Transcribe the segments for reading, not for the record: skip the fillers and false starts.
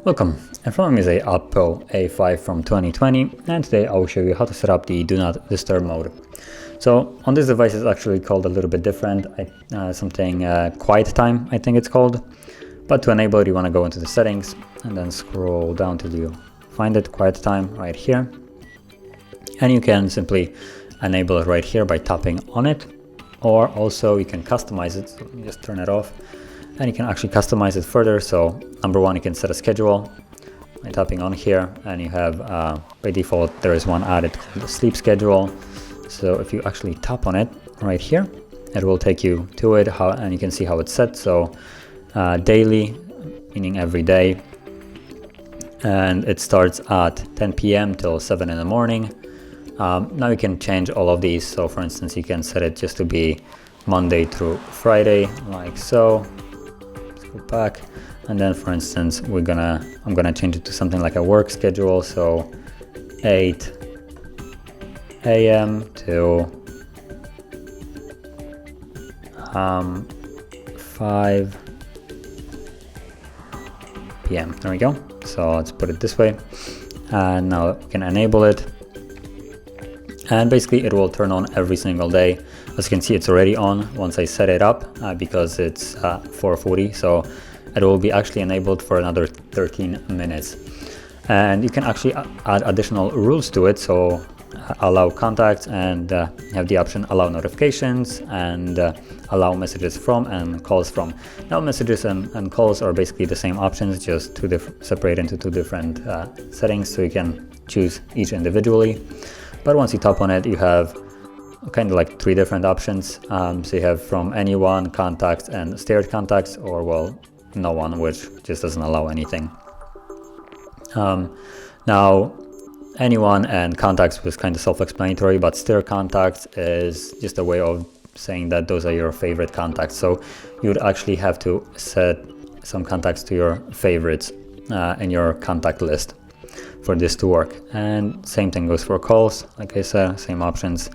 Welcome, in front of me is a OPPO A5 from 2020, and today I will show you how to set up the Do Not Disturb mode. So on this device it's actually called a little bit different, something quiet time I think it's called. But to enable it you want to go into the settings and then scroll down till you find it, quiet time right here. And you can simply enable it right here by tapping on it, or also you can customize it, so just turn it off. And you can actually customize it further. So number one, you can set a schedule by tapping on here, and you have by default there is one added called the sleep schedule. So if you actually tap on it right here, it will take you to it, and you can see how it's set. So daily, meaning every day, and it starts at 10 p.m. till 7 in the morning. Now you can change all of these. So for instance, you can set it just to be Monday through Friday, like so. Go back, and then for instance I'm gonna change it to something like a work schedule, so 8 a.m. to 5 p.m. There we go. So let's put it this way, and now we can enable it, and basically it will turn on every single day. As you can see, it's already on once I set it up because it's 4:40, so it will be actually enabled for another 13 minutes. And you can actually add additional rules to it, so allow contacts, and have the option allow notifications, and allow messages from and calls from. Now messages and calls are basically the same options, just separate into two different settings, so you can choose each individually. But once you tap on it, you have kind of like three different options. So you have from anyone, contacts, and steered contacts, or well, no one, which just doesn't allow anything. Now anyone and contacts was kind of self-explanatory, but steer contacts is just a way of saying that those are your favorite contacts. So you would actually have to set some contacts to your favorites in your contact list for this to work. And same thing goes for calls, like I said, same options.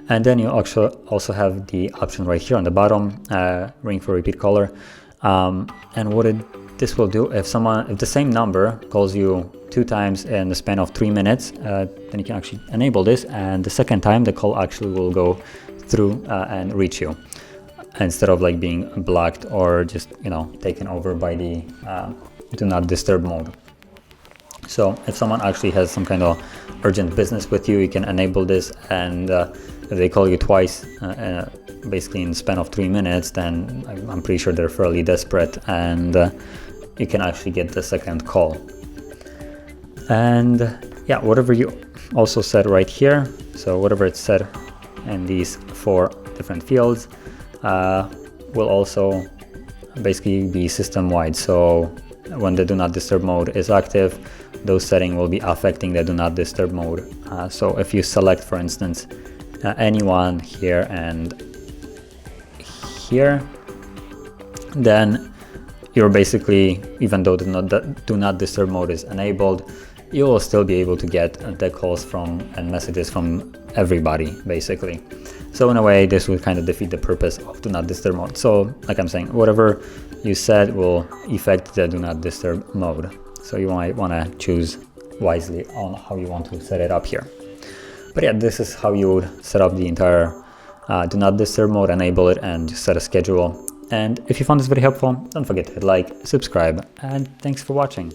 And then you also have the option right here on the bottom, ring for repeat caller. And what this will do, if the same number calls you 2 times in the span of 3 minutes, then you can actually enable this, and the second time the call actually will go through and reach you, instead of like being blocked or just taken over by the do not disturb mode. So if someone actually has some kind of urgent business with you, you can enable this, and if they call you twice basically in the span of 3 minutes, then I'm pretty sure they're fairly desperate, and you can actually get the second call. And yeah, whatever you also set right here, so whatever it's set in these 4 different fields will also basically be system wide. So when the do not disturb mode is active, those settings will be affecting the do not disturb mode. So if you select, for instance, anyone here and here, then you're basically, even though the do not disturb mode is enabled, you will still be able to get the calls from and messages from everybody basically. So in a way this will kind of defeat the purpose of do not disturb mode. So like I'm saying, whatever you set will affect the do not disturb mode. So you might want to choose wisely on how you want to set it up here. But yeah, this is how you would set up the entire do not disturb mode, enable it, and just set a schedule. And if you found this very helpful, don't forget to hit like, subscribe, and thanks for watching.